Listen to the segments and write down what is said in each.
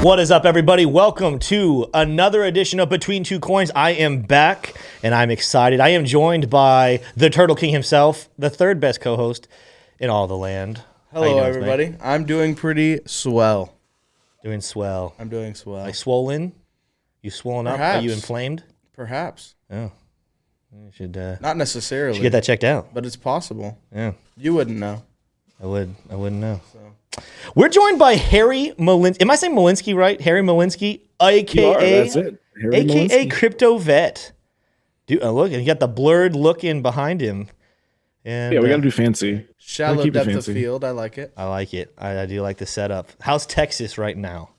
What is up, everybody? Welcome to another edition of Between Two Coins. I am back, and I'm excited. I am joined by the Turtle King himself, the third best co-host in all the land. Hello, everybody. I'm doing pretty swell. Doing swell. I'm doing swell. Like swollen? You swollen up? Are you inflamed? Perhaps. Oh. You should, not necessarily. Should get that checked out. But it's possible. Yeah. You wouldn't know. I wouldn't know. So. We're joined by Harry Malinsky. Am I saying Malinsky right? Harry Malinsky, a.k.a. That's it. a.k.a. Crypto Vet. Dude, look, he got the blurred look in behind him. And, yeah, we got to do fancy. Shallow depth of field. I like it. I like it. I do like the setup. How's Texas right now?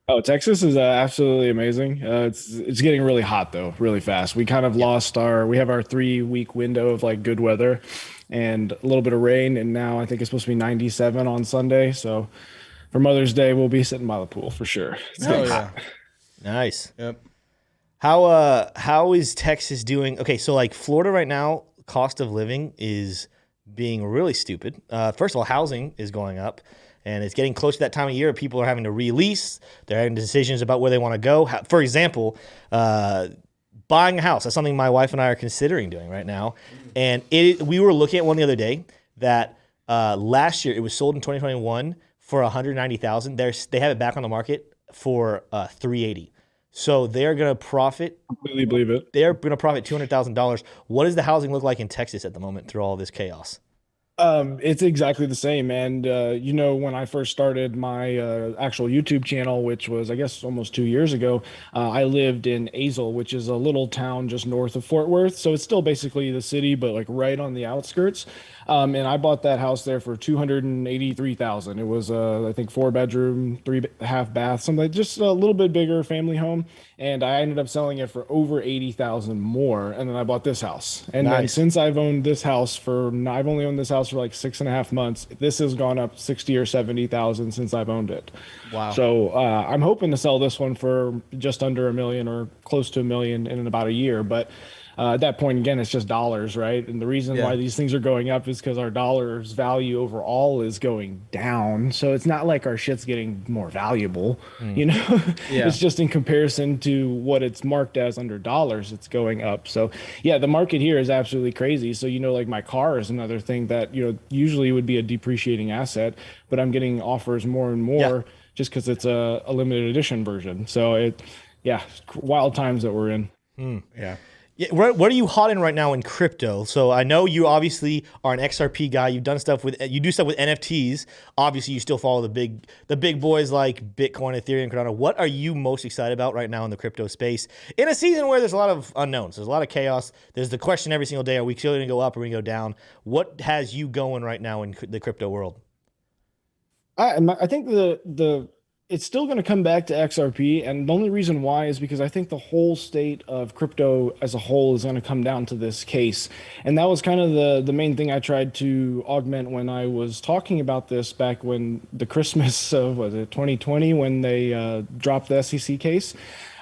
Oh, Texas is absolutely amazing. It's getting really hot though, really fast. We kind of lost we have our 3-week window of like good weather and a little bit of rain, and now I think it's supposed to be 97 on Sunday. So for Mother's Day, we'll be sitting by the pool for sure. Oh yeah, nice. Yep. How is Texas doing? Okay, so like Florida right now, cost of living is being really stupid. First of all, housing is going up, and it's getting close to that time of year. People are having to release. They're having decisions about where they want to go. For example, buying a house. That's something my wife and I are considering doing right now. And we were looking at one the other day that last year it was sold in 2021 for $190,000. They have it back on the market for $380,000. So they're going to profit. Completely believe it. They're going to profit $200,000. What does the housing look like in Texas at the moment through all this chaos? It's exactly the same. And, when I first started my actual YouTube channel, which was, I guess, almost 2 years ago, I lived in Azle, which is a little town just north of Fort Worth. So it's still basically the city, but like right on the outskirts. And I bought that house there for $283,000. It was, I think, 4-bedroom, 3.5 bath, something just a little bit bigger family home. And I ended up selling it for over $80,000 more. And then I bought this house. And then since I've owned this house I've only owned this house for like 6.5 months. This has gone up 60 or 70,000 since I've owned it. Wow. So I'm hoping to sell this one for just under $1 million or close to $1 million in about a year. But at that point, again, it's just dollars, right? And the reason why these things are going up is because our dollar's value overall is going down. So it's not like our shit's getting more valuable, It's just in comparison to what it's marked as under dollars, it's going up. So yeah, the market here is absolutely crazy. So, like my car is another thing that, usually would be a depreciating asset, but I'm getting offers more and more just because it's a limited edition version. So wild times that we're in. Yeah. Yeah, what are you hot in right now in crypto? So I know you obviously are an XRP guy. You do stuff with NFTs. Obviously, you still follow the big boys like Bitcoin, Ethereum, Cardano. What are you most excited about right now in the crypto space in a season where there's a lot of unknowns? There's a lot of chaos. There's the question every single day: are we still going to go up or are we going to go down? What has you going right now in the crypto world? I think it's still going to come back to XRP, and the only reason why is because I think the whole state of crypto as a whole is going to come down to this case. And that was kind of the main thing I tried to augment when I was talking about this back when the Christmas of 2020 when they dropped the SEC case.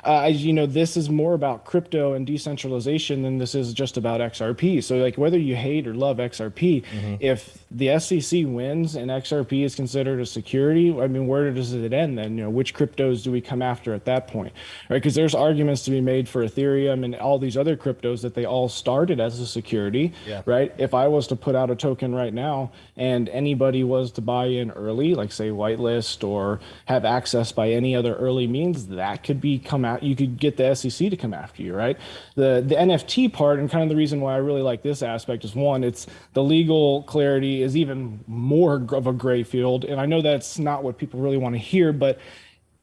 This is more about crypto and decentralization than this is just about XRP. So like whether you hate or love XRP, if the SEC wins and XRP is considered a security, I mean, where does it end then? Which cryptos do we come after at that point? Right? Because there's arguments to be made for Ethereum and all these other cryptos that they all started as a security, right? If I was to put out a token right now and anybody was to buy in early, like say whitelist or have access by any other early means, that could come out. You could get the SEC to come after you, right? The NFT part, and kind of the reason why I really like this aspect is one, it's the legal clarity is even more of a gray field. And I know that's not what people really want to hear, but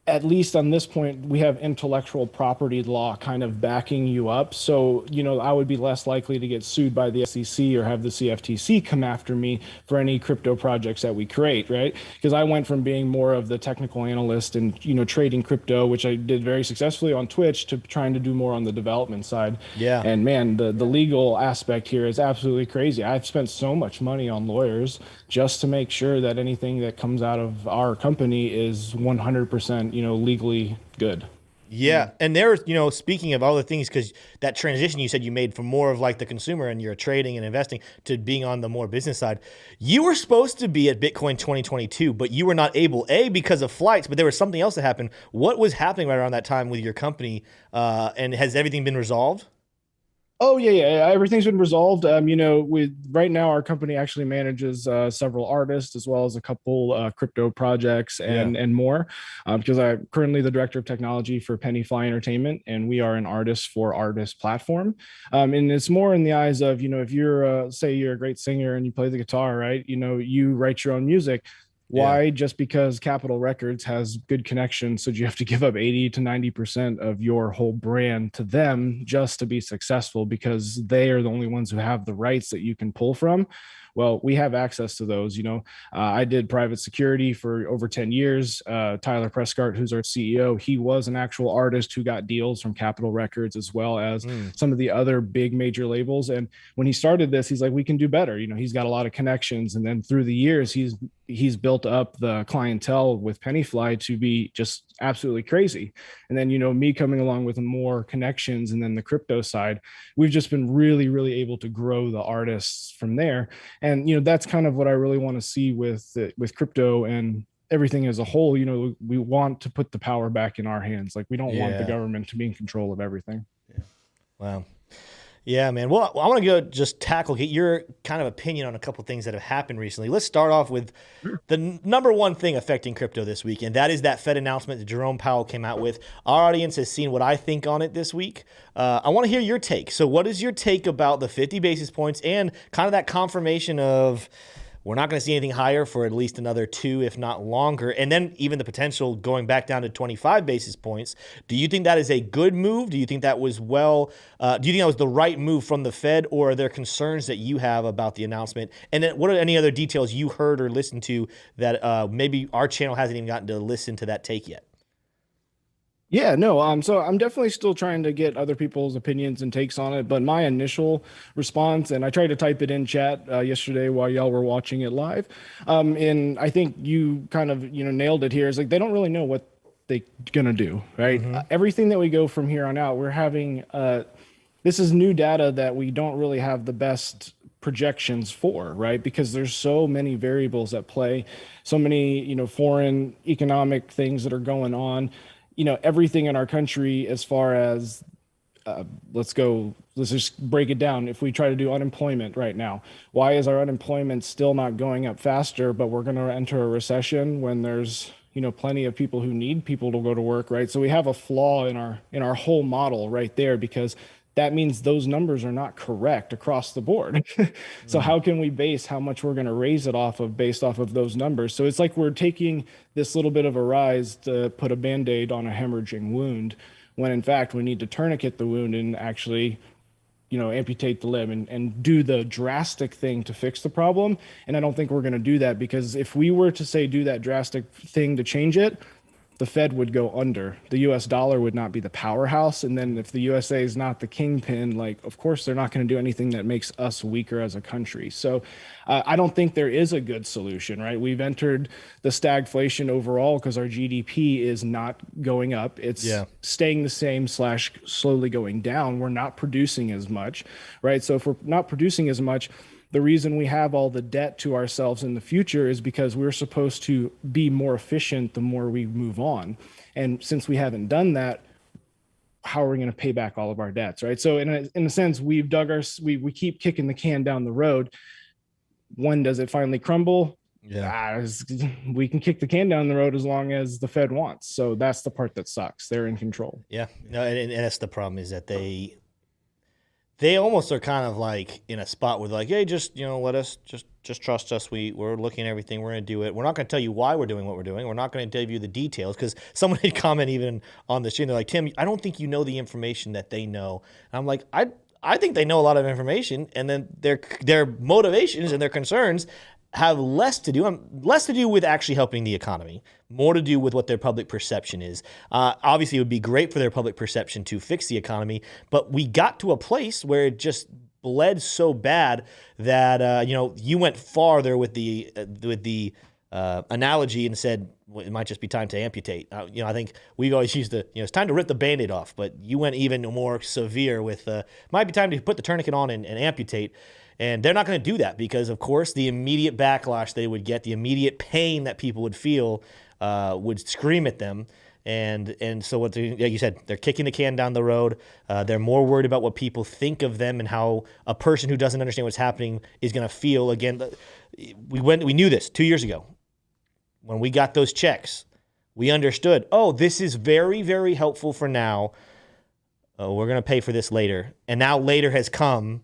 at least on this point, we have intellectual property law kind of backing you up. So, I would be less likely to get sued by the SEC or have the CFTC come after me for any crypto projects that we create, right? Because I went from being more of the technical analyst and, trading crypto, which I did very successfully on Twitch, to trying to do more on the development side. Yeah. And man, the legal aspect here is absolutely crazy. I've spent so much money on lawyers just to make sure that anything that comes out of our company is 100%, legally good. Yeah, and there's, speaking of other things, because that transition you said you made from more of like the consumer and you're trading and investing to being on the more business side, you were supposed to be at Bitcoin 2022, but you were not able, because of flights, but there was something else that happened. What was happening right around that time with your company, and has everything been resolved? Oh yeah. Everything's been resolved. With right now, our company actually manages several artists as well as a couple crypto projects and more. Because I'm currently the director of technology for Penny Fly Entertainment, and we are an artist for artist platform. And it's more in the eyes of if you're say you're a great singer and you play the guitar, right? You write your own music. Why, just because Capitol Records has good connections, so you have to give up 80 to 90% of your whole brand to them just to be successful, because they are the only ones who have the rights that you can pull from? Well, we have access to those. I did private security for over 10 years. Tyler Prescott, who's our CEO, he was an actual artist who got deals from Capitol Records as well as some of the other big major labels. And when he started this, he's like, we can do better. He's got a lot of connections. And then through the years, he's built up the clientele with Pennyfly to be just absolutely crazy. And then, me coming along with more connections and then the crypto side, we've just been really, really able to grow the artists from there. And, that's kind of what I really want to see with crypto and everything as a whole. We want to put the power back in our hands. Like, we don't want the government to be in control of everything. Yeah. Wow. Yeah, man. Well, I want to get your kind of opinion on a couple of things that have happened recently. Let's start off with the number one thing affecting crypto this week, and that is that Fed announcement that Jerome Powell came out with. Our audience has seen what I think on it this week. I want to hear your take. So what is your take about the 50 basis points and kind of that confirmation of we're not going to see anything higher for at least another 2, if not longer, and then even the potential going back down to 25 basis points? Do you think that is a good move? Do you think that was do you think that was the right move from the Fed, or are there concerns that you have about the announcement? And then what are any other details you heard or listened to that maybe our channel hasn't even gotten to listen to that take yet? Yeah, no. So I'm definitely still trying to get other people's opinions and takes on it. But my initial response, and I tried to type it in chat yesterday while y'all were watching it live, and I think you kind of nailed it here. Is like they don't really know what they're gonna do, right? Everything that we go from here on out, we're having this is new data that we don't really have the best projections for, right? Because there's so many variables at play, so many foreign economic things that are going on. Everything in our country as far as let's just break it down. If we try to do unemployment right now, why is our unemployment still not going up faster, but we're going to enter a recession when there's plenty of people who need people to go to work, right? So we have a flaw in our whole model right there, because that means those numbers are not correct across the board. So how can we base how much we're going to raise it based off of those numbers? So it's like we're taking this little bit of a rise to put a Band-Aid on a hemorrhaging wound, when in fact we need to tourniquet the wound and actually amputate the limb and do the drastic thing to fix the problem. And I don't think we're going to do that, because if we were to say do that drastic thing to change it, the Fed would go under. The US dollar would not be the powerhouse. And then if the USA is not the kingpin, of course, they're not going to do anything that makes us weaker as a country. So I don't think there is a good solution, right? We've entered the stagflation overall because our GDP is not going up. It's staying the same / slowly going down. We're not producing as much, right? So if we're not producing as much, the reason we have all the debt to ourselves in the future is because we're supposed to be more efficient the more we move on. And since we haven't done that, how are we going to pay back all of our debts, right? So in a sense, we've we keep kicking the can down the road. When does it finally crumble? We can kick the can down the road as long as the Fed wants. So that's the part that sucks. They're in control. Yeah, no, and that's the problem, is that they almost are kind of like in a spot where like, hey, just let us just trust us. We're looking at everything. We're going to do it. We're not going to tell you why we're doing what we're doing. We're not going to tell you the details, because someone had comment even on the stream. They're like, Tim, I don't think you know the information that they know. And I'm like, I think they know a lot of information, and then their motivations and their concerns have less to do with actually helping the economy, more to do with what their public perception is. Obviously, it would be great for their public perception to fix the economy, but we got to a place where it just bled so bad that you went farther with the analogy and said, well, it might just be time to amputate. I think we've always used it's time to rip the Band-Aid off, but you went even more severe with, might be time to put the tourniquet on and amputate. And they're not going to do that because, of course, the immediate backlash they would get, the immediate pain that people would feel would scream at them. And so like you said, they're kicking the can down the road. They're more worried about what people think of them and how a person who doesn't understand what's happening is going to feel. Again, we knew this 2 years ago. When we got those checks, we understood, this is very, very helpful for now. We're going to pay for this later. And now later has come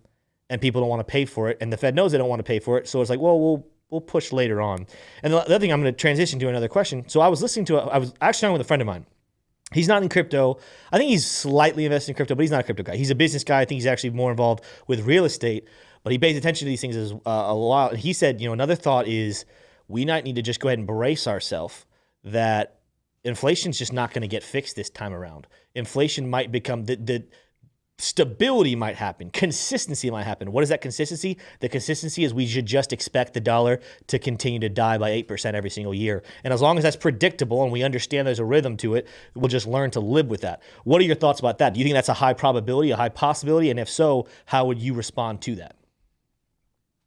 and people don't want to pay for it. And the Fed knows they don't want to pay for it. So it's like, well, we'll push later on. And the other thing, I'm going to transition to another question. So I was actually talking with a friend of mine. He's not in crypto. I think he's slightly invested in crypto, but he's not a crypto guy. He's a business guy. I think he's actually more involved with real estate, but he pays attention to these things a lot. And he said, another thought is we might need to just go ahead and brace ourselves that inflation's just not going to get fixed this time around. Inflation might become the stability might happen. Consistency might happen. What is that consistency? The consistency is we should just expect the dollar to continue to die by 8% every single year. And as long as that's predictable and we understand there's a rhythm to it, we'll just learn to live with that. What are your thoughts about that? Do you think that's a high probability, a high possibility? And if so, how would you respond to that?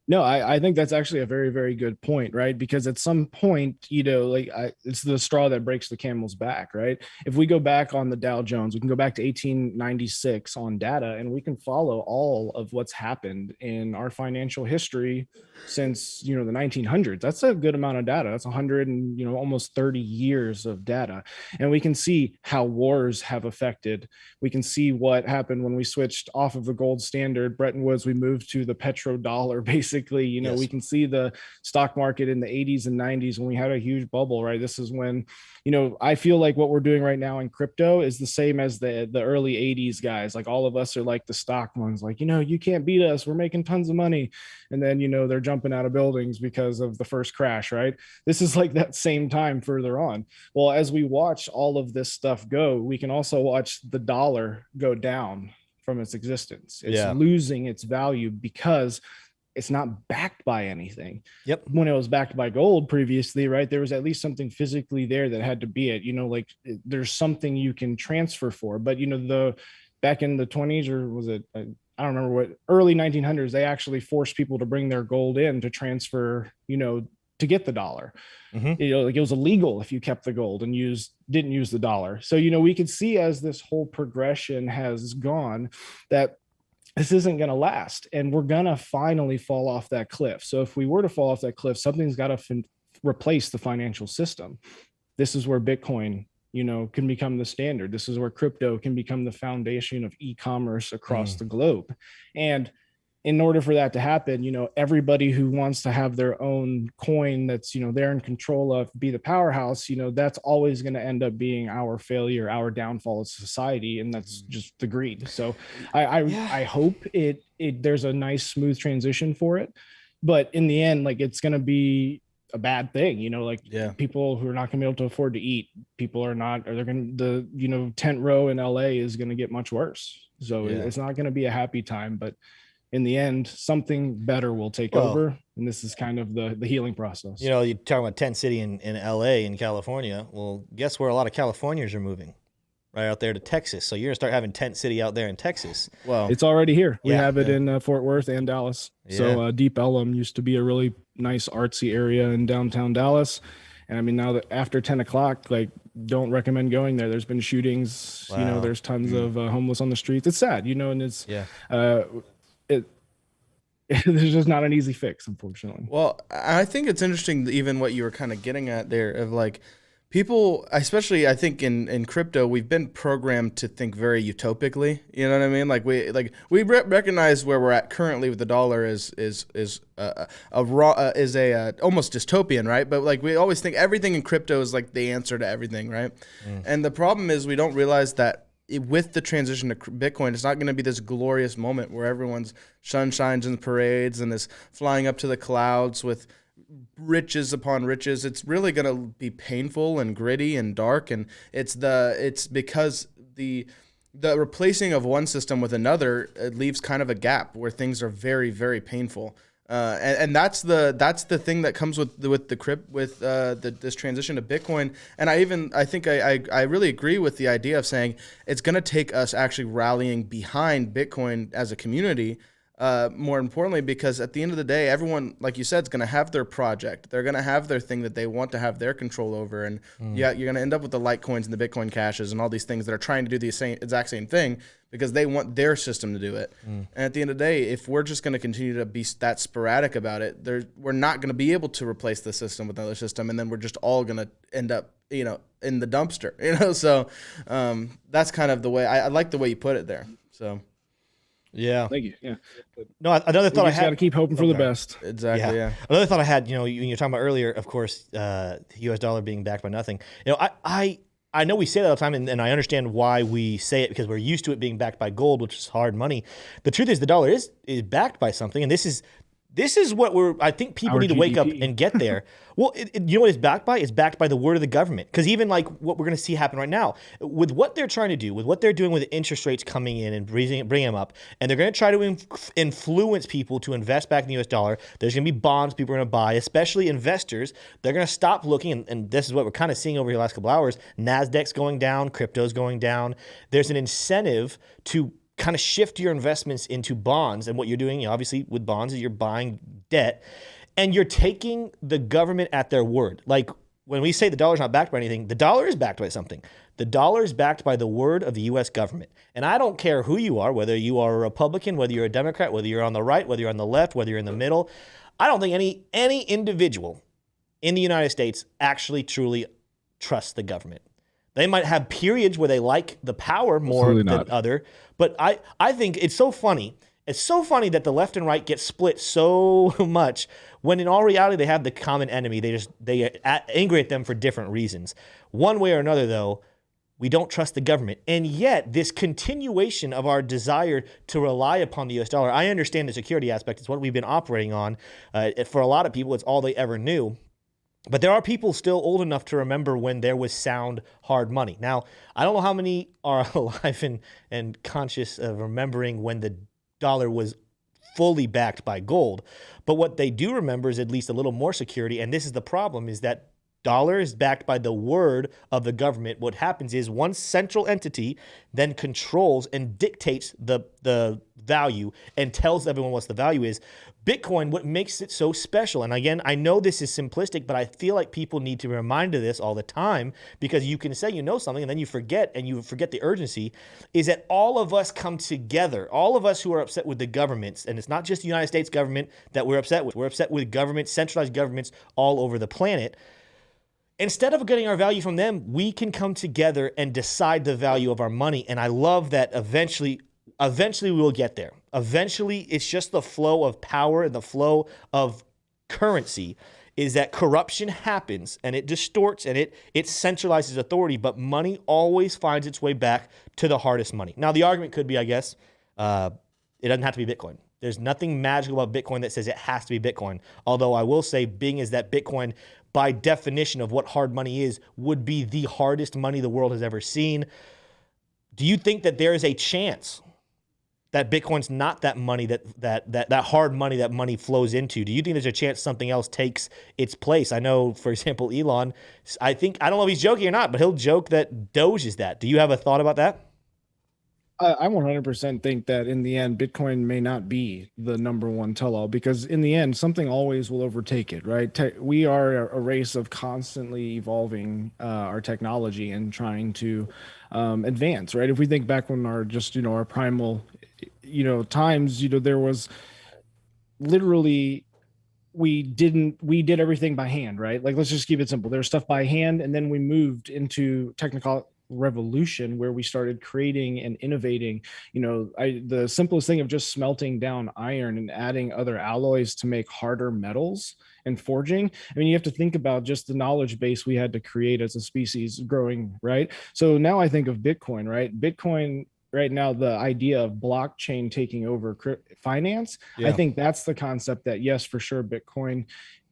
No, I think that's actually a very, very good point, right? Because at some point, it's the straw that breaks the camel's back, right? If we go back on the Dow Jones, we can go back to 1896 on data, and we can follow all of what's happened in our financial history since, the 1900s. That's a good amount of data. That's 100 and, almost 30 years of data. And we can see how wars have affected. We can see what happened when we switched off of the gold standard, Bretton Woods, we moved to the petrodollar, basically. Yes. We can see the stock market in the 80s and 90s when we had a huge bubble, right? This is when, I feel like what we're doing right now in crypto is the same as the early 80s guys. Like all of us are like the stock ones, like, you can't beat us. We're making tons of money. And then, they're jumping out of buildings because of the first crash, right? This is like that same time further on. Well, as we watch all of this stuff go, we can also watch the dollar go down from its existence. It's losing its value because it's not backed by anything. Yep. When it was backed by gold previously, right, there was at least something physically there that had to be it. There's something you can transfer for. But, back in the 20s, or was it, I don't remember what, early 1900s, they actually forced people to bring their gold in to transfer, to get the dollar. Mm-hmm. It was illegal if you kept the gold and didn't use the dollar. So, we could see as this whole progression has gone that this isn't going to last, and we're going to finally fall off that cliff. So if we were to fall off that cliff, something's got to replace the financial system. This is where Bitcoin, can become the standard. This is where crypto can become the foundation of e-commerce across the globe. And in order for that to happen, everybody who wants to have their own coin that's, they're in control of, be the powerhouse, that's always going to end up being our failure, our downfall as society. And that's just the greed. So I hope there's a nice, smooth transition for it. But in the end, it's going to be a bad thing, people who are not going to be able to afford to eat, the tent row in LA is going to get much worse. So it's not going to be a happy time, but in the end, something better will take over. And this is kind of the healing process. You're talking about tent city in LA in California. Well, guess where a lot of Californians are moving? Right out there to Texas. So you're going to start having tent city out there in Texas. Well, it's already here. We have it in Fort Worth and Dallas. Yeah. So Deep Ellum used to be a really nice artsy area in downtown Dallas. And I mean, now that after 10 o'clock, don't recommend going there. There's been shootings, there's tons of homeless on the streets. It's sad, and it's, there's just not an easy fix, unfortunately. Well, I think it's interesting, even what you were kind of getting at there of people, especially I think in crypto, we've been programmed to think very utopically. You know what I mean? We recognize where we're at currently with the dollar is almost dystopian, right? But we always think everything in crypto is the answer to everything, right? And the problem is we don't realize that with the transition to Bitcoin, it's not going to be this glorious moment where everyone's sunshines and parades and is flying up to the clouds with riches upon riches. It's really going to be painful and gritty and dark, and it's because the replacing of one system with another, it leaves kind of a gap where things are very, very painful. And that's the thing that comes with this transition to Bitcoin. And I think I really agree with the idea of saying it's going to take us actually rallying behind Bitcoin as a community. More importantly, because at the end of the day, everyone, like you said, is going to have their project. They're going to have their thing that they want to have their control over. And yeah, you're going to end up with the Litecoins and the Bitcoin Cashes and all these things that are trying to do the exact same thing because they want their system to do it. And at the end of the day, if we're just going to continue to be that sporadic about it, we're not going to be able to replace the system with another system. And then we're just all going to end up, in the dumpster, So that's kind of the way I like the way you put it there. So. Yeah. Thank you. Yeah. No, another thought I had. Got to keep hoping for the best. Exactly. Yeah. Another thought I had. You're talking about earlier, of course, the U.S. dollar being backed by nothing. I know we say that all the time, and I understand why we say it because we're used to it being backed by gold, which is hard money. The truth is, the dollar is backed by something, and this is what I think people need to wake up and get there. Well, you know what it's backed by? It's backed by the word of the government. Because even like what we're going to see happen right now, with what they're trying to do, with what they're doing with interest rates coming in and bringing them up, and they're going to try to influence people to invest back in the U.S. dollar. There's going to be bonds people are going to buy, especially investors. They're going to stop looking, and this is what we're kind of seeing over the last couple hours. NASDAQ's going down, crypto's going down. There's an incentive to kind of shift your investments into bonds. And what you're doing, obviously, with bonds is you're buying debt and you're taking the government at their word. Like when we say the dollar's not backed by anything, the dollar is backed by something. The dollar is backed by the word of the U.S. government. And I don't care who you are, whether you are a Republican, whether you're a Democrat, whether you're on the right, whether you're on the left, whether you're in the middle. I don't think any individual in the United States actually truly trusts the government. They might have periods where they like the power more than other, but I think it's so funny. It's so funny that the left and right get split so much when in all reality they have the common enemy. They angry at them for different reasons. One way or another, though, we don't trust the government. And yet this continuation of our desire to rely upon the US dollar, I understand the security aspect. It's what we've been operating on. For a lot of people, it's all they ever knew. But there are people still old enough to remember when there was sound, hard money. Now, I don't know how many are alive and conscious of remembering when the dollar was fully backed by gold. But what they do remember is at least a little more security. And this is the problem, is that dollar is backed by the word of the government. What happens is one central entity then controls and dictates the value and tells everyone what the value is. Bitcoin, what makes it so special, and again, I know this is simplistic, but I feel like people need to be reminded of this all the time, because you can say you know something and then you forget the urgency, is that all of us come together, all of us who are upset with the governments, and it's not just the United States government that we're upset with. We're upset with governments, centralized governments all over the planet. Instead of getting our value from them, we can come together and decide the value of our money. And I love that eventually we will get there. Eventually, it's just the flow of power and the flow of currency is that corruption happens and it distorts and it centralizes authority, but money always finds its way back to the hardest money. Now, the argument could be, I guess, it doesn't have to be Bitcoin. There's nothing magical about Bitcoin that says it has to be Bitcoin. Although I will say, being is that Bitcoin, by definition of what hard money is, would be the hardest money the world has ever seen. Do you think that there is a chance that Bitcoin's not that money, that hard money that money flows into? Do you think there's a chance something else takes its place? I know, for example, Elon, I don't know if he's joking or not, but he'll joke that Doge is that. Do you have a thought about that? I 100% think that in the end, Bitcoin may not be the number one tell-all, because in the end, something always will overtake it, right? We are a race of constantly evolving our technology and trying to advance, right? If we think back when our primal, times, there was literally, we did everything by hand, right? Like, let's just keep it simple. There's stuff by hand, and then we moved into technical revolution where we started creating and innovating. The simplest thing of just smelting down iron and adding other alloys to make harder metals and forging. I mean, you have to think about just the knowledge base we had to create as a species growing, right? So now I think of Bitcoin, right? Bitcoin right now, the idea of blockchain taking over finance, yeah. I think that's the concept that, yes, for sure, Bitcoin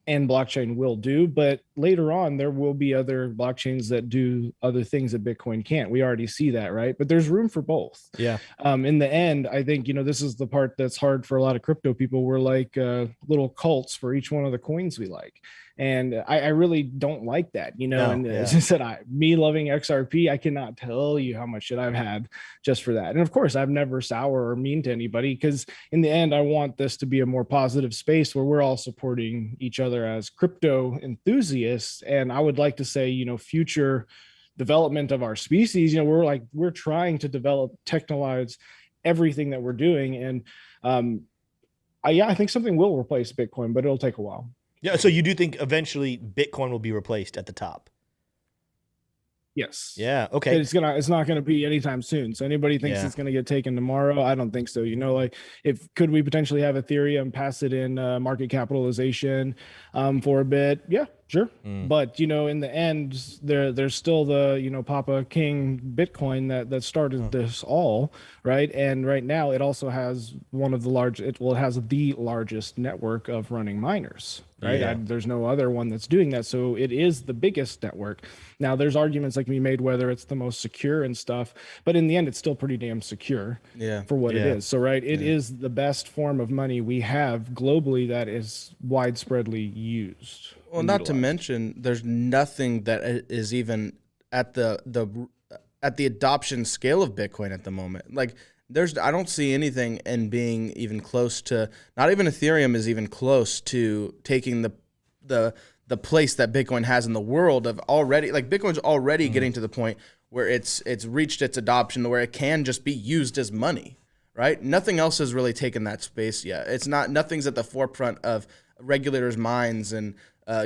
and blockchain will do. But later on, there will be other blockchains that do other things that Bitcoin can't. We already see that, right? But there's room for both. Yeah. In the end, I think, this is the part that's hard for a lot of crypto people. We're like little cults for each one of the coins we like. And I really don't like that, No, and yeah. as I said, me loving XRP, I cannot tell you how much shit I've had just for that. And of course, I've never sour or mean to anybody, because in the end, I want this to be a more positive space where we're all supporting each other as crypto enthusiasts. And I would like to say, future development of our species, we're trying to develop, technologize everything that we're doing. And I think something will replace Bitcoin, but it'll take a while. Yeah. So you do think eventually Bitcoin will be replaced at the top? Yes. Yeah. Okay. It's not gonna be anytime soon. So anybody thinks it's gonna get taken tomorrow, I don't think so. Could we potentially have Ethereum pass it in market capitalization for a bit? Yeah, sure. But in the end, there's still the Papa King Bitcoin that started this all, right? And right now it also has it has the largest network of running miners. Right. Yeah. There's no other one that's doing that. So it is the biggest network. Now, there's arguments that can be made whether it's the most secure and stuff, but in the end, it's still pretty damn secure for what it is. So, right, it is the best form of money we have globally that is widespreadly used. Well, not to mention, there's nothing that is even at the adoption scale of Bitcoin at the moment. Like, I don't see anything in being even close to, not even Ethereum is even close to taking the place that Bitcoin has in the world of already, like Bitcoin's already getting to the point where it's reached its adoption where it can just be used as money, right? Nothing else has really taken that space yet. Nothing's at the forefront of regulators' minds and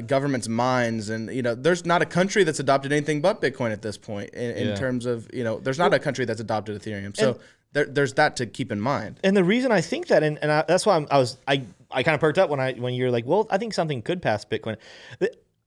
government's minds, and there's not a country that's adopted anything but Bitcoin at this point in terms of there's not a country that's adopted Ethereum. So there's that to keep in mind. And the reason I think that, that's why I kind of perked up when you're like, well, I think something could pass Bitcoin.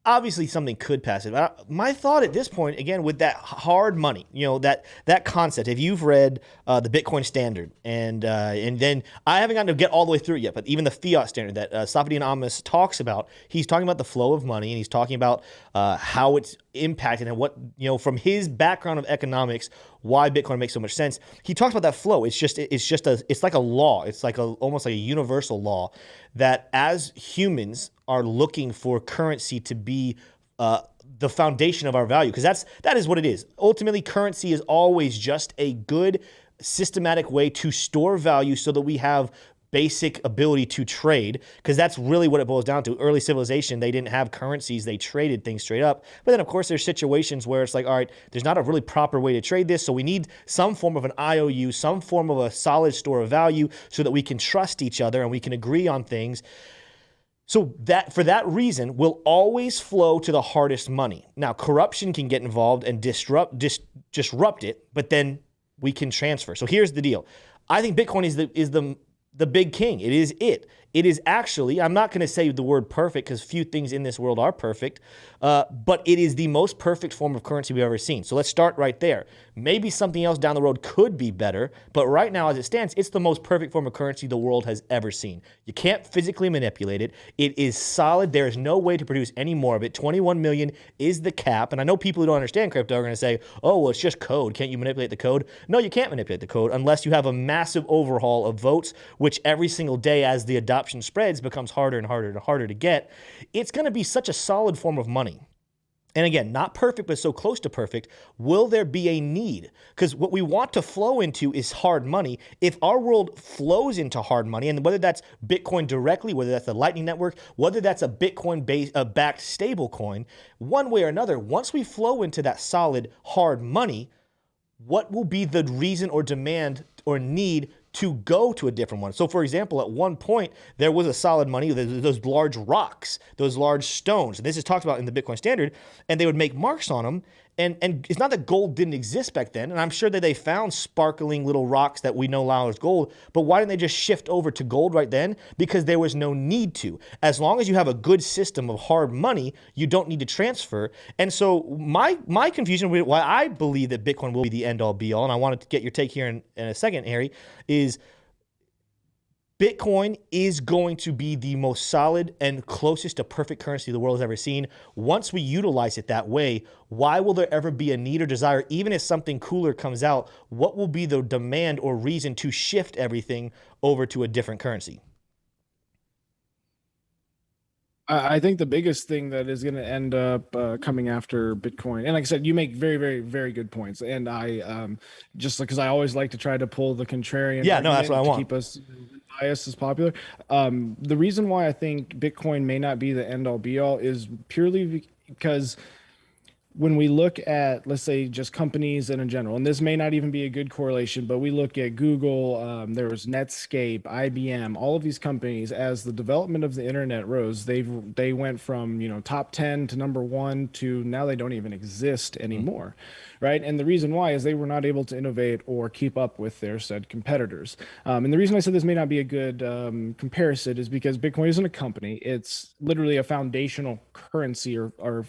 Obviously, something could pass it. But my thought at this point, again, with that hard money, that concept. If you've read the Bitcoin Standard, and then I haven't gotten to get all the way through it yet, but even the fiat standard that Safadine Amos talks about, he's talking about the flow of money, and he's talking about how it's impacted and what from his background of economics, why Bitcoin makes so much sense. He talks about that flow. It's like a law. It's like almost like a universal law that as humans are looking for currency to be the foundation of our value, because that is what it is. Ultimately, currency is always just a good systematic way to store value so that we have basic ability to trade, because that's really what it boils down to. Early civilization, they didn't have currencies, they traded things straight up. But then of course there's situations where it's like, all right, there's not a really proper way to trade this, so we need some form of an IOU, some form of a solid store of value so that we can trust each other and we can agree on things. So that for that reason will always flow to the hardest money. Now corruption can get involved and disrupt it, but then we can transfer. So here's the deal. I think Bitcoin is the big king. It is it. It is actually, I'm not going to say the word perfect because few things in this world are perfect, but it is the most perfect form of currency we've ever seen. So let's start right there. Maybe something else down the road could be better, but right now as it stands, it's the most perfect form of currency the world has ever seen. You can't physically manipulate it. It is solid. There is no way to produce any more of it. 21 million is the cap. And I know people who don't understand crypto are going to say, oh, well, it's just code. Can't you manipulate the code? No, you can't manipulate the code unless you have a massive overhaul of votes, which every single day as the adoption spreads becomes harder and harder and harder to get. It's going to be such a solid form of money. And again, not perfect, but so close to perfect. Will there be a need? Because what we want to flow into is hard money. If our world flows into hard money, and whether that's Bitcoin directly, whether that's the Lightning Network, whether that's a Bitcoin backed stable coin, one way or another, once we flow into that solid hard money, what will be the reason or demand or need to go to a different one? So for example, at one point, there was a solid money, those large rocks, those large stones, and this is talked about in the Bitcoin Standard, and they would make marks on them. And it's not that gold didn't exist back then, and I'm sure that they found sparkling little rocks that we know now as gold, but why didn't they just shift over to gold right then? Because there was no need to. As long as you have a good system of hard money, you don't need to transfer. And so my confusion with why I believe that Bitcoin will be the end-all be-all, and I wanted to get your take here in a second, Harry, is Bitcoin is going to be the most solid and closest to perfect currency the world has ever seen. Once we utilize it that way, why will there ever be a need or desire, even if something cooler comes out, what will be the demand or reason to shift everything over to a different currency? I think the biggest thing that is going to end up coming after Bitcoin, and like I said, you make very, very, very good points. And I just because I always like to try to pull the contrarian Yeah, no, that's what I argument to want. keep us biased as popular. The reason why I think Bitcoin may not be the end all be all is purely because when we look at, let's say, just companies in general, and this may not even be a good correlation, but we look at Google, there was Netscape, IBM, all of these companies, as the development of the internet rose, they went from, top 10 to number one to now they don't even exist anymore, right? And the reason why is they were not able to innovate or keep up with their said competitors. And the reason I said this may not be a good comparison is because Bitcoin isn't a company; it's literally a foundational currency or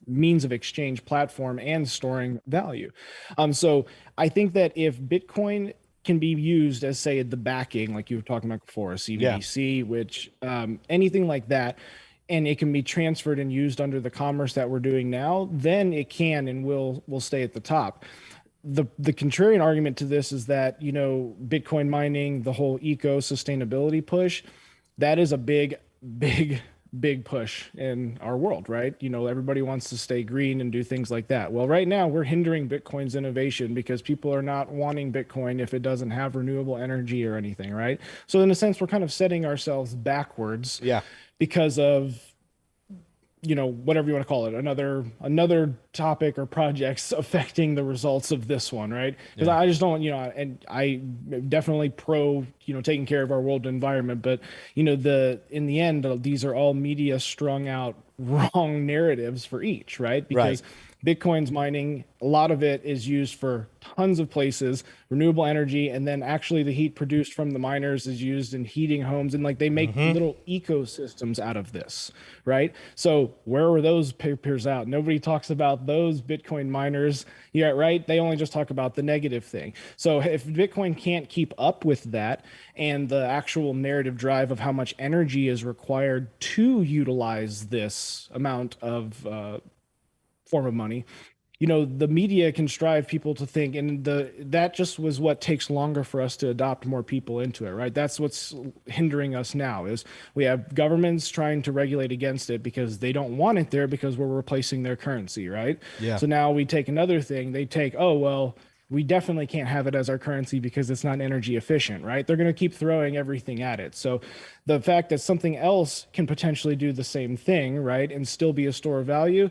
means of exchange platform and storing value. So I think that if Bitcoin can be used as, say, the backing, like you were talking about before, a CBDC, which anything like that, and it can be transferred and used under the commerce that we're doing now, then it can and will stay at the top. The contrarian argument to this is that, Bitcoin mining, the whole eco sustainability push, that is a big push in our world, right? Everybody wants to stay green and do things like that. Well, right now we're hindering Bitcoin's innovation because people are not wanting Bitcoin if it doesn't have renewable energy or anything, right? So in a sense, we're kind of setting ourselves backwards because of whatever you want to call it, another topic or projects affecting the results of this one, right? Because I just don't, and I definitely pro, taking care of our world environment, but in the end, these are all media strung out wrong narratives for each, right? Because Bitcoin's mining, a lot of it is used for tons of places, renewable energy, and then actually the heat produced from the miners is used in heating homes, and like they make little ecosystems out of this, right? So where were those papers out? Nobody talks about those Bitcoin miners, right? They only just talk about the negative thing. So if Bitcoin can't keep up with that and the actual narrative drive of how much energy is required to utilize this amount of form of money, the media can strive people to think, and that just was what takes longer for us to adopt more people into it, right? That's what's hindering us now is we have governments trying to regulate against it because they don't want it there because we're replacing their currency, right? So now we take another thing, they take, oh, well, we definitely can't have it as our currency because it's not energy efficient, right? They're going to keep throwing everything at it. So the fact that something else can potentially do the same thing, right, and still be a store of value,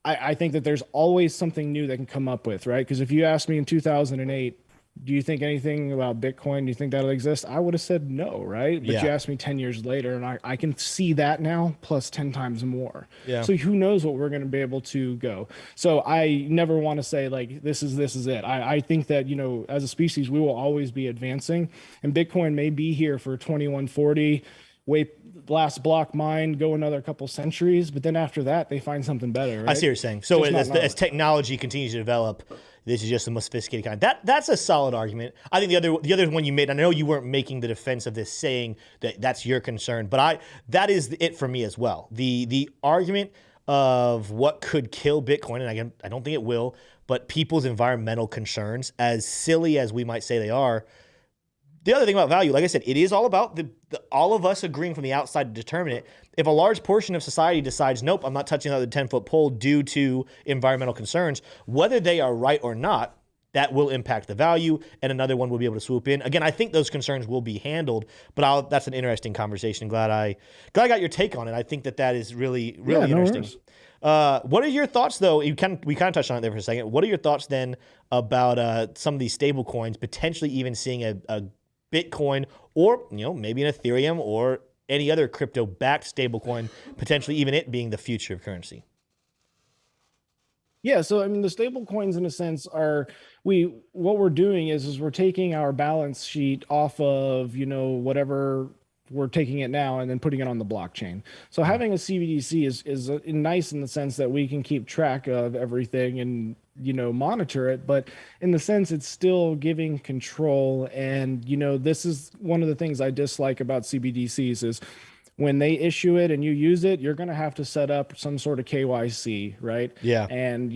I think that there's always something new that can come up with, right? Because if you asked me in 2008, do you think anything about Bitcoin? Do you think that'll exist? I would have said no, right? But you asked me 10 years later, and I can see that now plus 10 times more. So who knows what we're going to be able to go. So I never want to say like, this is it. I think that, as a species, we will always be advancing, and Bitcoin may be here for 2140, wait, last block mine, go another couple centuries, but then after that they find something better, right? I see what you're saying. So as technology continues to develop, this is just the most sophisticated kind. That's a solid argument. I think the other one you made, I know you weren't making the defense of this saying that that's your concern, but that is it for me as well. The argument of what could kill Bitcoin, and I don't think it will, but people's environmental concerns, as silly as we might say they are. The other thing about value, like I said, it is all about all of us agreeing from the outside to determine it. If a large portion of society decides, nope, I'm not touching another 10-foot pole due to environmental concerns, whether they are right or not, that will impact the value, and another one will be able to swoop in. Again, I think those concerns will be handled, but that's an interesting conversation. Glad I got your take on it. I think that is really interesting. What are your thoughts, though? We kind of touched on it there for a second. What are your thoughts then about some of these stable coins potentially even seeing a Bitcoin or maybe an Ethereum or any other crypto-backed stablecoin, potentially even it being the future of currency? Yeah, so I mean, the stable coins in a sense are what we're doing is we're taking our balance sheet off of whatever we're taking it now and then putting it on the blockchain. So having a CBDC is nice in the sense that we can keep track of everything and monitor it. But in the sense, it's still giving control. And, this is one of the things I dislike about CBDCs is when they issue it and you use it, you're going to have to set up some sort of KYC, right? Yeah. And,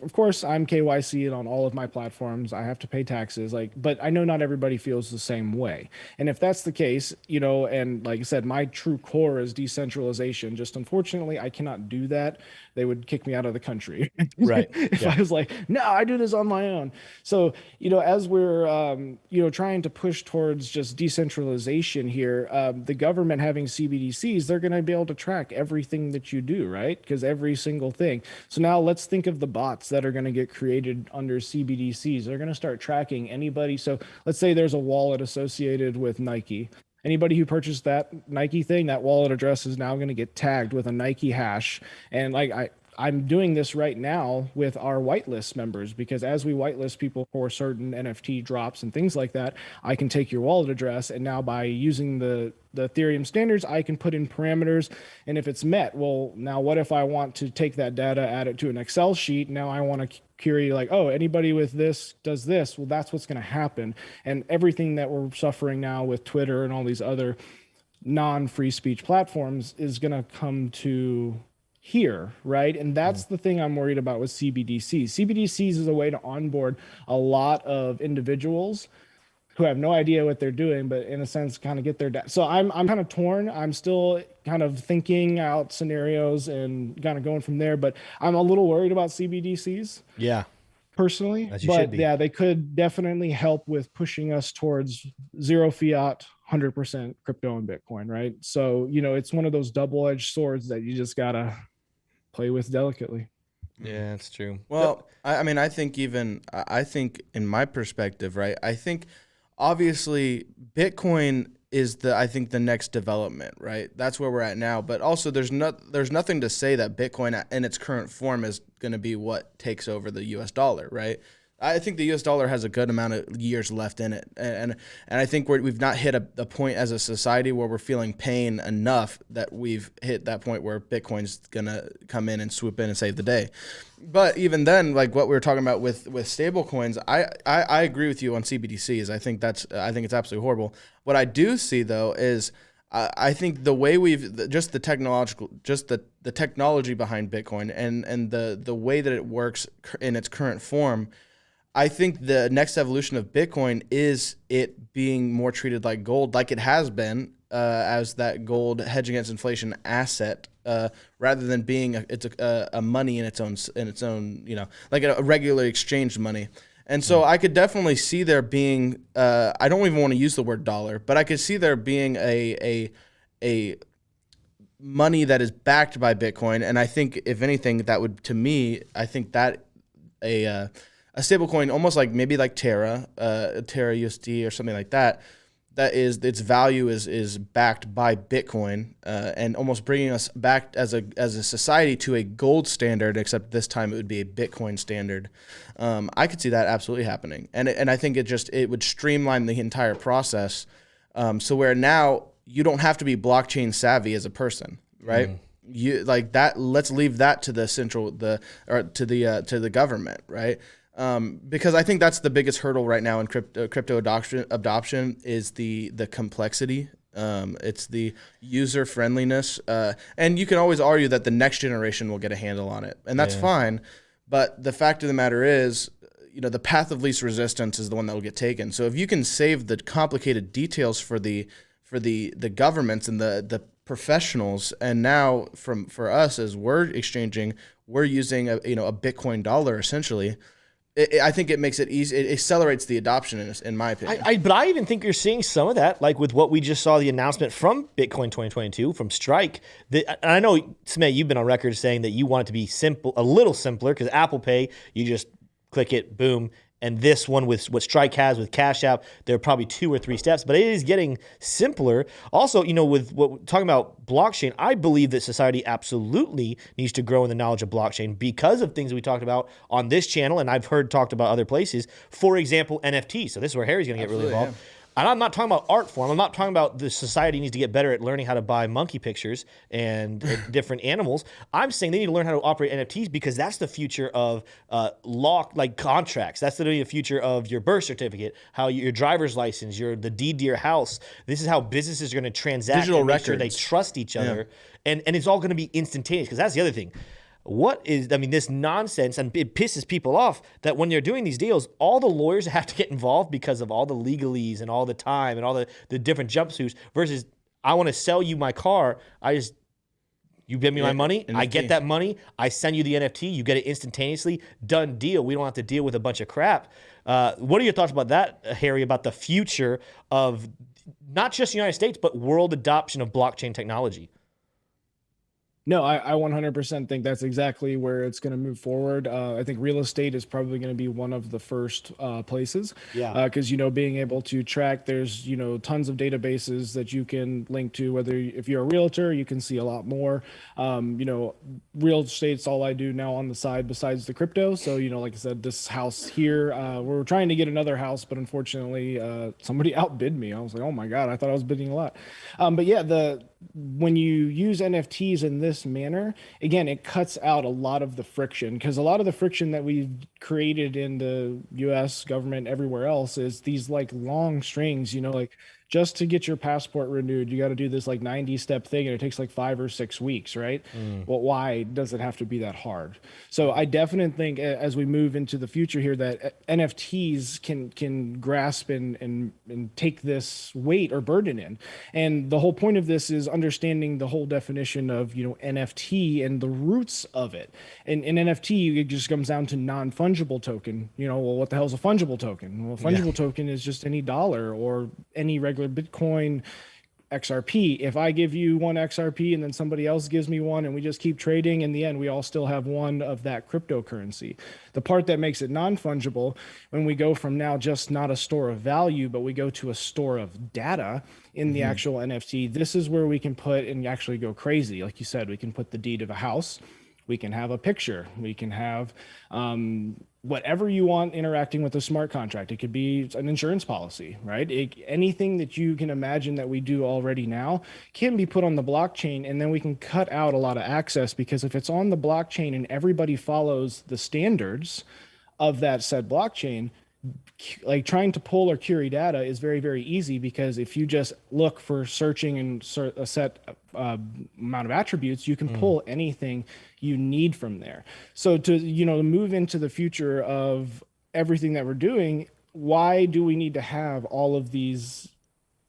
of course, I'm KYC'd on all of my platforms. I have to pay taxes, but I know not everybody feels the same way. And if that's the case, and like I said, my true core is decentralization. Just unfortunately, I cannot do that. They would kick me out of the country. Right. If I was like, no, I do this on my own. So, as we're, trying to push towards just decentralization here, the government having CBDCs, they're going to be able to track everything that you do, right? Because every single thing. So now let's think of the bots that are going to get created under CBDCs. They're going to start tracking anybody. So let's say there's a wallet associated with Nike. Anybody who purchased that Nike thing, that wallet address is now going to get tagged with a Nike hash. And I'm doing this right now with our whitelist members, because as we whitelist people for certain NFT drops and things like that, I can take your wallet address, and now by using the Ethereum standards, I can put in parameters, and if it's met, well, now what if I want to take that data, add it to an Excel sheet? Now I want to query anybody with this does this. Well, that's what's going to happen. And everything that we're suffering now with Twitter and all these other non-free speech platforms is going to come to here, right? And that's the thing I'm worried about with CBDCs. CBDCs is a way to onboard a lot of individuals who have no idea what they're doing, but in a sense, kind of get their data. So I'm kind of torn. I'm still kind of thinking out scenarios and kind of going from there, but I'm a little worried about CBDCs. Yeah. Personally, As you should be. Yeah, they could definitely help with pushing us towards zero fiat, 100% crypto and Bitcoin, right? So, it's one of those double-edged swords that you just gotta play with delicately. Yeah, that's true. Well, I think in my perspective, right, I think obviously Bitcoin is the next development, right? That's where we're at now. But also there's nothing to say that Bitcoin in its current form is going to be what takes over the US dollar, right? I think the US dollar has a good amount of years left in it. And I think we've not hit a point as a society where we're feeling pain enough that we've hit that point where Bitcoin's going to come in and swoop in and save the day. But even then, like what we were talking about with stable coins, I agree with you on CBDCs. I think it's absolutely horrible. What I do see though is I think the way the technology behind Bitcoin and the way that it works in its current form, I think the next evolution of Bitcoin is it being more treated like gold, like it has been, as that gold hedge against inflation asset, rather than being a money in its own, like a regular exchange money. And so I could definitely see there being, I don't even want to use the word dollar, but I could see there being a money that is backed by Bitcoin. And I think if anything, that would, to me, I think that a stable coin, almost like maybe like Terra USD or something like that, that is its value is backed by Bitcoin, and almost bringing us back as a society to a gold standard, except this time it would be a Bitcoin standard. I could see that absolutely happening, and I think it would streamline the entire process, so where now you don't have to be blockchain savvy as a person, right? You like that. Let's leave that to the government, right? Because I think that's the biggest hurdle right now in crypto adoption is the complexity. It's the user friendliness, and you can always argue that the next generation will get a handle on it, and that's fine. But the fact of the matter is, the path of least resistance is the one that will get taken. So if you can save the complicated details for the governments and the professionals, and now for us as we're exchanging, we're using a Bitcoin dollar essentially. I think it makes it easy. It accelerates the adoption, in my opinion. But I even think you're seeing some of that, like with what we just saw the announcement from Bitcoin 2022 from Strike. I know, Smeh, you've been on record saying that you want it to be simple, a little simpler, because Apple Pay, you just click it, boom. And this one with what Strike has with Cash App, there are probably 2 or 3 steps, but it is getting simpler. Also, with what we're talking about blockchain, I believe that society absolutely needs to grow in the knowledge of blockchain because of things that we talked about on this channel, and I've heard talked about other places. For example, NFTs. So this is where Harry's going to get really involved. And I'm not talking about art form. I'm not talking about the society needs to get better at learning how to buy monkey pictures and different animals. I'm saying they need to learn how to operate NFTs because that's the future of like contracts. That's the future of your birth certificate, how your driver's license, the deed to your house. This is how businesses are going to transact Digital and make records. sure they trust each other. And it's all going to be instantaneous because that's the other thing. This nonsense, and it pisses people off that when they're doing these deals, all the lawyers have to get involved because of all the legalese and all the time and all the different jumpsuits versus I want to sell you my car. You give me my money, NFT. I get that money, I send you the NFT, you get it instantaneously, done deal. We don't have to deal with a bunch of crap. What are your thoughts about that, Harry, about the future of not just the United States, but world adoption of blockchain technology? No, I 100% think that's exactly where it's going to move forward. I think real estate is probably going to be one of the first places. Yeah. Because, being able to track, there's, tons of databases that you can link to, if you're a realtor, you can see a lot more. Real estate's all I do now on the side besides the crypto. So, like I said, this house here, we're trying to get another house, but unfortunately, somebody outbid me. I was like, oh my God, I thought I was bidding a lot. But yeah, when you use NFTs in this manner, again, it cuts out a lot of the friction because a lot of the friction that we've created in the US government everywhere else is these like long strings, like just to get your passport renewed, you got to do this like 90-step thing and it takes like 5 or 6 weeks, right? Well, why does it have to be that hard? So I definitely think as we move into the future here that NFTs can grasp and take this weight or burden in. And the whole point of this is understanding the whole definition of, NFT and the roots of it. And in NFT, it just comes down to non-fungible token. Well, what the hell is a fungible token? Well, a fungible token is just any dollar or any regular Bitcoin XRP. If I give you one XRP and then somebody else gives me one and we just keep trading, in the end, we all still have one of that cryptocurrency. The part that makes it non-fungible, when we go from now just not a store of value, but we go to a store of data in the actual NFT, this is where we can put and actually go crazy. Like you said, we can put the deed of a house, we can have a picture, we can have whatever you want interacting with a smart contract. It could be an insurance policy, right? Anything that you can imagine that we do already now can be put on the blockchain, and then we can cut out a lot of access because if it's on the blockchain and everybody follows the standards of that said blockchain, like trying to pull or query data is very, very easy because if you just look for searching and a set amount of attributes, you can pull anything you need from there. So to move into the future of everything that we're doing, why do we need to have all of these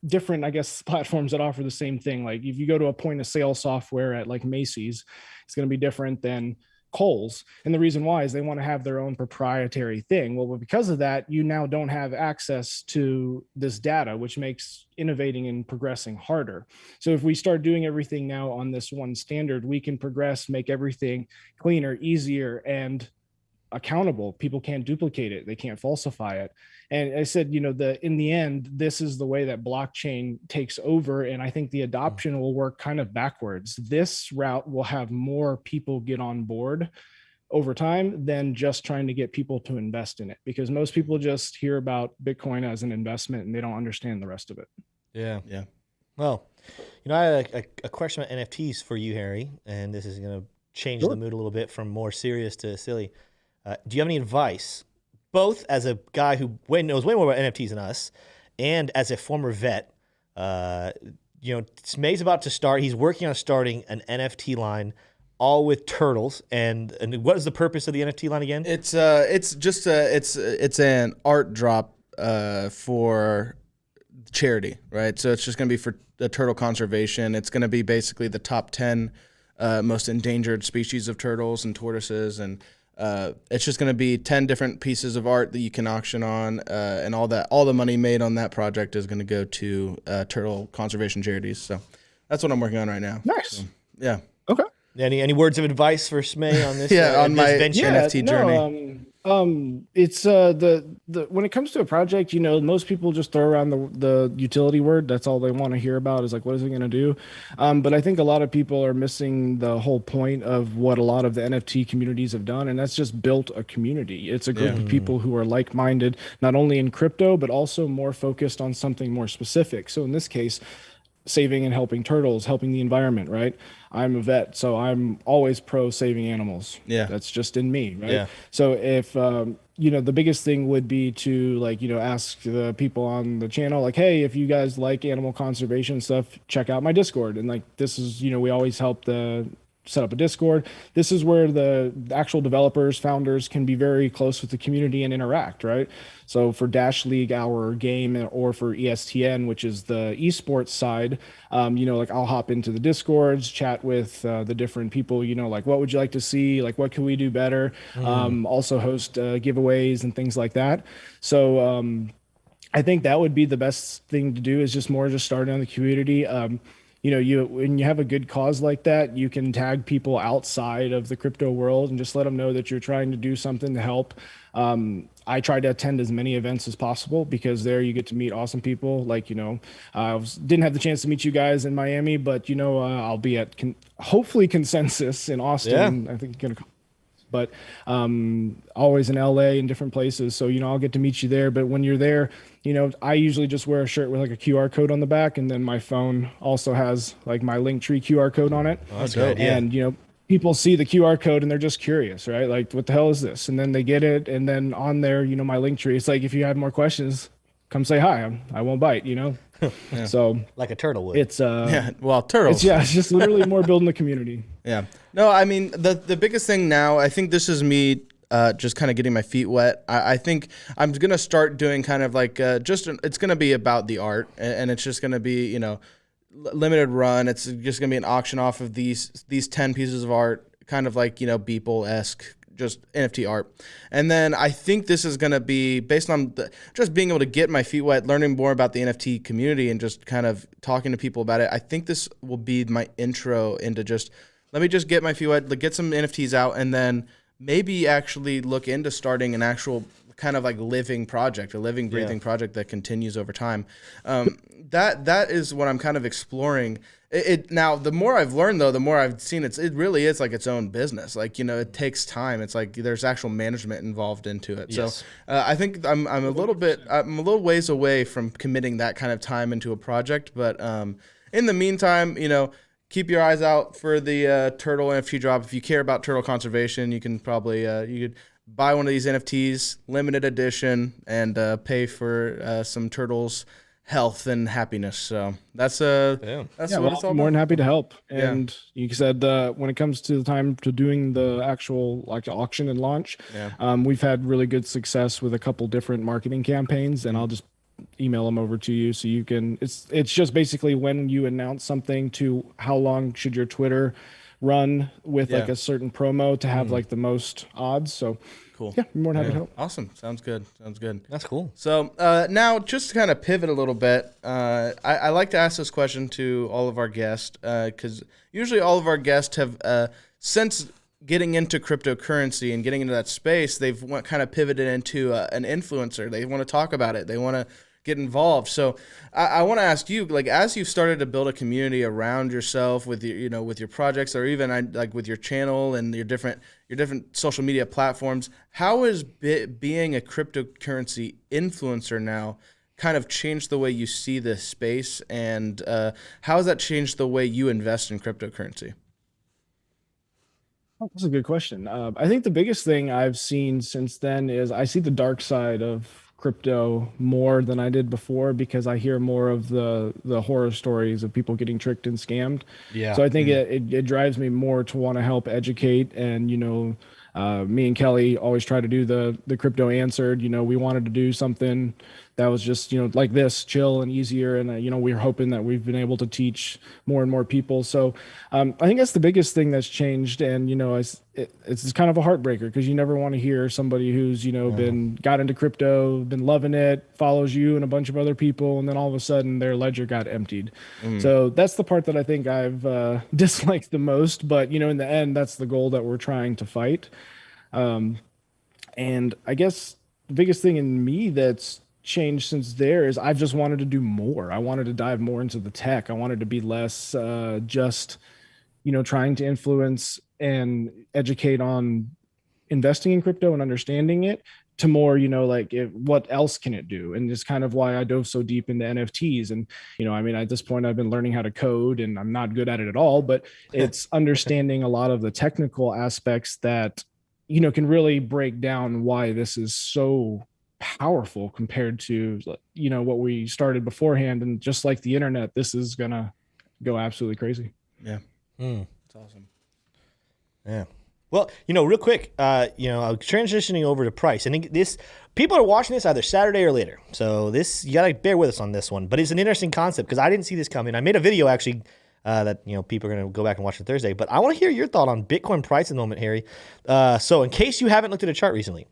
different, I guess, platforms that offer the same thing? Like if you go to a point of sale software at like Macy's, it's going to be different than Kohl's. And the reason why is they want to have their own proprietary thing. Well, because of that, you now don't have access to this data, which makes innovating and progressing harder. So if we start doing everything now on this one standard, we can progress, make everything cleaner, easier, and accountable. People can't duplicate it. They can't falsify it. And I said, in the end, this is the way that blockchain takes over. And I think the adoption will work kind of backwards. This route will have more people get on board over time than just trying to get people to invest in it, because most people just hear about Bitcoin as an investment and they don't understand the rest of it. Yeah. Yeah. Well, I had a question about NFTs for you, Harry, and this is going to change the mood a little bit from more serious to silly. Do you have any advice, both as a guy who knows way more about NFTs than us, and as a former vet? Smay's about to start. He's working on starting an NFT line, all with turtles. And what is the purpose of the NFT line again? It's an art drop for charity, right? So it's just going to be for the turtle conservation. It's going to be basically the top 10 most endangered species of turtles and tortoises, and it's just going to be 10 different pieces of art that you can auction on, and all the money made on that project is going to go to turtle conservation charities. So that's what I'm working on right now. Nice. So, yeah. Okay. Any words of advice for Smay on this? On my venture? NFT journey. It's the when it comes to a project, most people just throw around the utility word. That's all they want to hear about is like, what is it going to do? But I think a lot of people are missing the whole point of what a lot of the NFT communities have done, and that's just built a community. It's a group Yeah. of people who are like-minded, not only in crypto, but also more focused on something more specific. So in this case, saving and helping turtles, helping the environment, right? I'm a vet, so I'm always pro saving animals. Yeah. That's just in me, right? Yeah. So if the biggest thing would be to like, ask the people on the channel, like, hey, if you guys like animal conservation stuff, check out my Discord. And like, this is, we always help the set up a Discord. This is where the actual developers, founders can be very close with the community and interact, right? So for Dash League, our game, or for ESTN, which is the esports side, like I'll hop into the Discords, chat with the different people, like what would you like to see? Like what can we do better? Also host giveaways and things like that. So I think that would be the best thing to do is just starting on the community. When you have a good cause like that, you can tag people outside of the crypto world and just let them know that you're trying to do something to help. I try to attend as many events as possible because there you get to meet awesome people. Like, didn't have the chance to meet you guys in Miami, but, I'll be at hopefully Consensus in Austin. Yeah. I think going to but always in LA and different places. So, I'll get to meet you there. But when you're there, I usually just wear a shirt with like a QR code on the back. And then my phone also has like my Linktree QR code on it. Oh, that's dope. Yeah. And, people see the QR code and they're just curious, right? Like, what the hell is this? And then they get it. And then on there, my Linktree, it's like, if you have more questions, come say hi. I won't bite, Yeah. So Like a turtle would. it's, Yeah. Well, turtles. it's just literally more building the community. Yeah. No, I mean, the biggest thing now, I think this is me just kind of getting my feet wet. I think I'm going to start doing kind of like it's going to be about the art, and it's just going to be, limited run. It's just going to be an auction off of these 10 pieces of art, kind of like, Beeple-esque, just NFT art. And then I think this is going to be based on just being able to get my feet wet, learning more about the NFT community and just kind of talking to people about it. I think this will be my intro into let me just get my feet wet, get some NFTs out, and then maybe actually look into starting an actual kind of like living project, a living, breathing project that continues over time. That is what I'm kind of exploring. Now, the more I've learned, though, the more I've seen it really is like its own business. Like, it takes time. It's like there's actual management involved into it. Yes. So I think I'm a little ways away from committing that kind of time into a project. But in the meantime, keep your eyes out for the turtle NFT drop. If you care about turtle conservation, you can probably you could buy one of these NFTs, limited edition, and pay for some turtles' health and happiness. So that's what it's all about. More than happy to help. And you said when it comes to the time to doing the actual like auction and launch, we've had really good success with a couple different marketing campaigns, and I'll just email them over to you so you can. It's just basically when you announce something to how long should your Twitter run with like a certain promo to have like the most odds. So cool. Yeah, more than happy to help. Awesome. Sounds good. That's cool. So now, just to kind of pivot a little bit, I like to ask this question to all of our guests because usually all of our guests have, since getting into cryptocurrency and getting into that space, they've kind of pivoted into an influencer. They want to talk about it. They want to get involved. So I want to ask you, like, as you've started to build a community around yourself with your, with your projects, or even like with your channel and your different social media platforms, how is being a cryptocurrency influencer now kind of changed the way you see this space, and how has that changed the way you invest in cryptocurrency? That's a good question. I think the biggest thing I've seen since then is I see the dark side of crypto more than I did before because I hear more of the horror stories of people getting tricked and scammed. Yeah. So I think it drives me more to want to help educate. And, me and Kelly always try to do the crypto answered. We wanted to do something that was just, like this, chill and easier. And, we're hoping that we've been able to teach more and more people. So I think that's the biggest thing that's changed. And, it's kind of a heartbreaker because you never want to hear somebody who's, got into crypto, been loving it, follows you and a bunch of other people. And then all of a sudden their ledger got emptied. So that's the part that I think I've disliked the most. But, in the end, that's the goal that we're trying to fight. And I guess the biggest thing in me that's changed since there is I've just wanted to do more. I wanted to dive more into the tech. I wanted to be less just, trying to influence and educate on investing in crypto and understanding it to more, like what else can it do? And it's kind of why I dove so deep into NFTs. And, I mean, at this point, I've been learning how to code and I'm not good at it at all, but it's understanding a lot of the technical aspects that, can really break down why this is so powerful compared to, what we started beforehand. And just like the internet, this is going to go absolutely crazy. Yeah. It's awesome. Yeah. Well, real quick, transitioning over to price. And this, people are watching this either Saturday or later. So this, you got to bear with us on this one. But it's an interesting concept because I didn't see this coming. I made a video actually that, people are going to go back and watch on Thursday. But I want to hear your thought on Bitcoin price at the moment, Harry. So in case you haven't looked at a chart recently,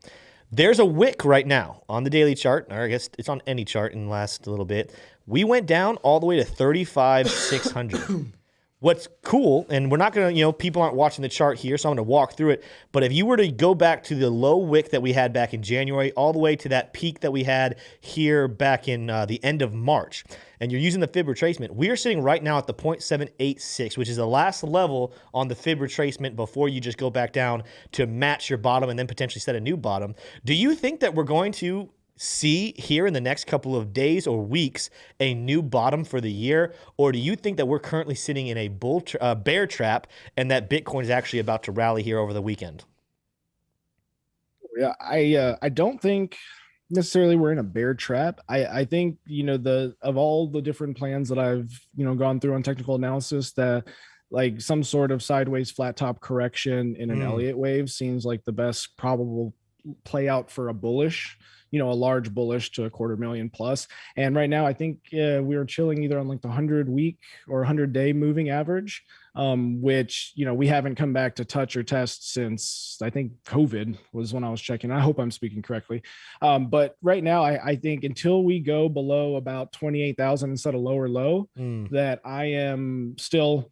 there's a wick right now on the daily chart, or I guess it's on any chart in the last little bit. We went down all the way to 35,600. What's cool, and we're not going to, people aren't watching the chart here, so I'm going to walk through it. But if you were to go back to the low wick that we had back in January, all the way to that peak that we had here back in the end of March, and you're using the fib retracement, we are sitting right now at the 0.786, which is the last level on the fib retracement before you just go back down to match your bottom and then potentially set a new bottom. Do you think that we're going to see here in the next couple of days or weeks a new bottom for the year, or do you think that we're currently sitting in a bear trap and that Bitcoin is actually about to rally here over the weekend? Yeah, I don't think necessarily we're in a bear trap. I think of all the different plans that I've gone through on technical analysis, that like some sort of sideways flat top correction in an Elliott wave seems like the best probable play out for a bullish, a large bullish to 250,000 plus. And right now, I think we are chilling either on like the 100-week or 100-day moving average, which, we haven't come back to touch or test since I think COVID was when I was checking. I hope I'm speaking correctly. But right now, I think until we go below about 28,000 instead of lower low, that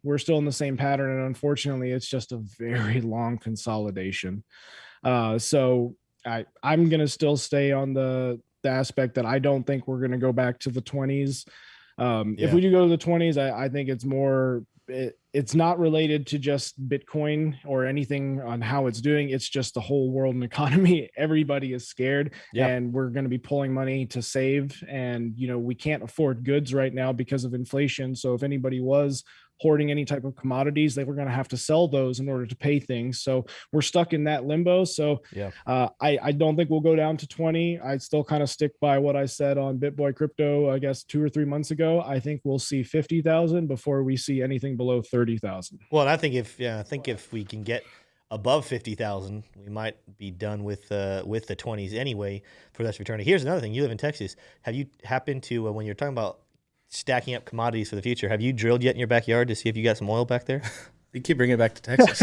we're still in the same pattern. And unfortunately, it's just a very long consolidation. So I'm going to still stay on the aspect that I don't think we're going to go back to the 20s. If we do go to the 20s, I think it's more, it's not related to just Bitcoin or anything on how it's doing. It's just the whole world and economy. Everybody is scared and we're going to be pulling money to save. And, we can't afford goods right now because of inflation. So if anybody was hoarding any type of commodities, they were going to have to sell those in order to pay things. So we're stuck in that limbo. So I don't think we'll go down to 20. I still kind of stick by what I said on BitBoy Crypto, I guess 2 or 3 months ago. I think we'll see 50,000 before we see anything below 30,000. Well, and I think if we can get above 50,000, we might be done with the 20s anyway for this return. Here's another thing. You live in Texas. Have you happened to, when you're talking about stacking up commodities for the future, have you drilled yet in your backyard to see if you got some oil back there? You keep bringing it back to Texas.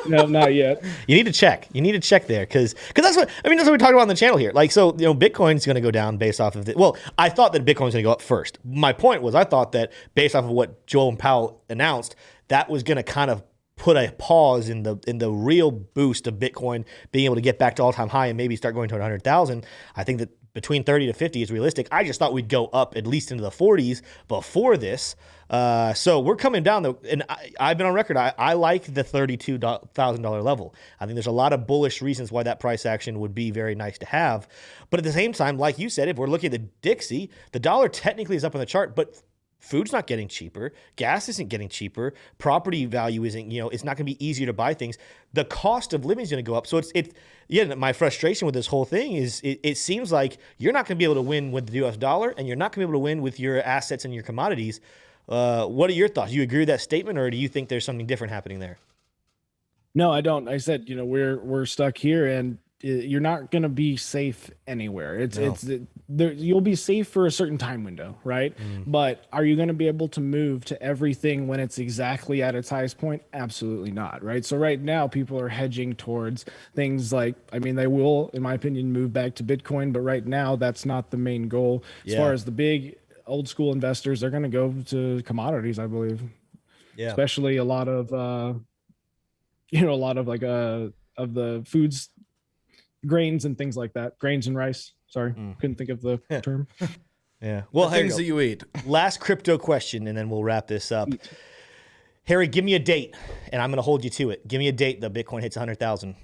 No, not yet. You need to check. You need to check there because that's what we talked about on the channel here. Like, so, Bitcoin's going to go down based off of the, well, I thought that Bitcoin's going to go up first. My point was I thought that based off of what Joel and Powell announced, that was going to kind of put a pause in the real boost of Bitcoin being able to get back to all-time high and maybe start going to 100,000. I think that between 30 to 50 is realistic. I just thought we'd go up at least into the 40s before this. So we're coming down, though, and I've been on record. I like the $32,000 level. I think there's a lot of bullish reasons why that price action would be very nice to have. But at the same time, like you said, if we're looking at the Dixie, the dollar technically is up on the chart, but food's not getting cheaper. Gas isn't getting cheaper. Property value isn't, it's not going to be easier to buy things. The cost of living is going to go up. So my frustration with this whole thing is it seems like you're not going to be able to win with the US dollar and you're not going to be able to win with your assets and your commodities. What are your thoughts? Do you agree with that statement or do you think there's something different happening there? No, I don't. I said, we're stuck here and you're not going to be safe anywhere. You'll be safe for a certain time window, right? But are you going to be able to move to everything when it's exactly at its highest point? Absolutely not, right? So right now people are hedging towards things like, they will, in my opinion, move back to Bitcoin, but right now that's not the main goal. As far as the big old school investors, they're going to go to commodities, I believe. Yeah. Especially a lot of of the foods grains and things like that. Grains and rice. Sorry, couldn't think of the term. Yeah. Well, Things that you eat. last crypto question, and then we'll wrap this up. Harry, give me a date, and I'm going to hold you to it. Give me a date that Bitcoin hits 100,000.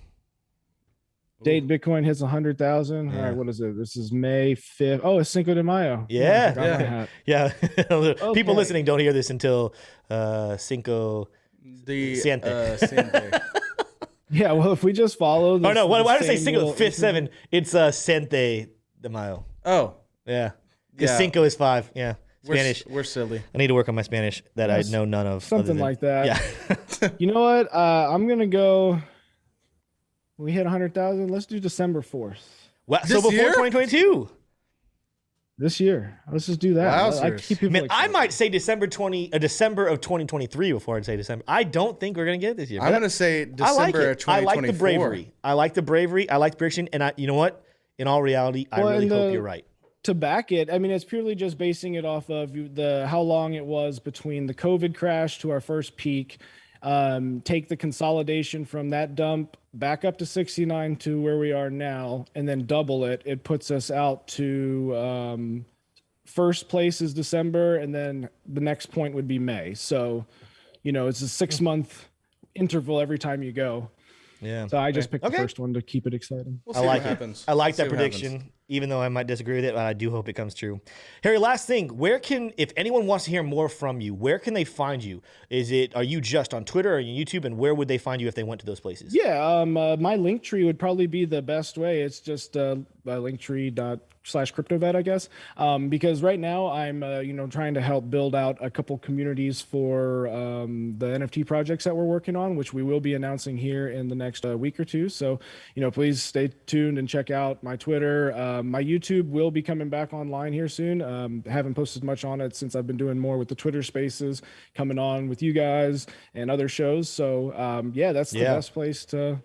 Date Bitcoin hits 100,000. Yeah. All right, what is it? This is May 5th. Oh, it's Cinco de Mayo. Yeah. I forgot my hat. Yeah. People Okay. listening don't hear this until Cinco The Siente. Siente. Yeah, well, if we just follow the Oh, no. Why did I say same Cinco? little- 5th, 7. It's Siente de Mayo. Oh, Yeah. Because Yeah. Cinco is 5. Yeah. we're, Spanish. we're silly. I need to work on my Spanish that Yes. I know none of. Something other than- like that. Yeah. You know what? I'm going to go. We hit 100,000. Let's do December 4th. Wow, so This before year? 2022. This year. Let's just do that. Wowzers. I keep people Man, I excited. might say December of 2023 before I'd say December. I don't think we're gonna get it this year. I'm but gonna say I like December of it. I 2024. like the bravery. I like the bravery. I like the prediction. And you know what? In all reality, I Well, really and hope you're right. To back it, I mean, it's purely just basing it off of how long it was between the COVID crash to our first peak. Take the consolidation from that dump back up to 69 to where we are now, and then double it. It puts us out to first place is December, and then the next point would be May. So, it's a 6-month interval every time you go. Yeah. So I just picked Okay. the first one to keep it exciting. We'll I see like what it. happens. I like See that what prediction, happens. even though I might disagree with it, but I do hope it comes true. Harry, last thing, if anyone wants to hear more from you, where can they find you? Are you just on Twitter or on YouTube, and where would they find you if they went to those places? Yeah, my link tree would probably be the best way. It's just linktree.com/cryptovet, I guess. Because right now I'm, trying to help build out a couple communities for the NFT projects that we're working on, which we will be announcing here in the next week or two. So, please stay tuned and check out my Twitter. My YouTube will be coming back online here soon. Haven't posted much on it since I've been doing more with the Twitter Spaces, coming on with you guys and other shows. So, that's the best place to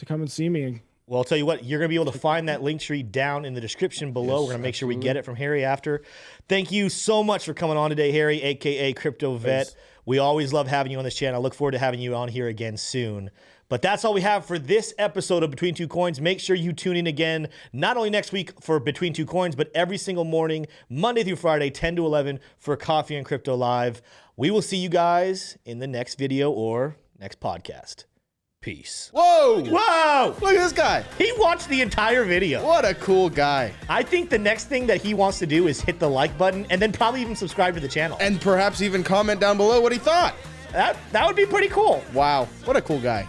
come and see me. Well, I'll tell you what, you're going to be able to find that link tree down in the description below. We're going to make sure we get it from Harry after. Thank you so much for coming on today, Harry, a.k.a. Crypto Vet. We always love having you on this channel. I look forward to having you on here again soon. But that's all we have for this episode of Between Two Coins. Make sure you tune in again, not only next week for Between Two Coins, but every single morning, Monday through Friday, 10 to 11 for Coffee and Crypto Live. We will see you guys in the next video or next podcast. Peace. Whoa! Whoa! Look at this guy. He watched the entire video. What a cool guy. I think the next thing that he wants to do is hit the like button and then probably even subscribe to the channel. And perhaps even comment down below what he thought. That would be pretty cool. Wow. What a cool guy.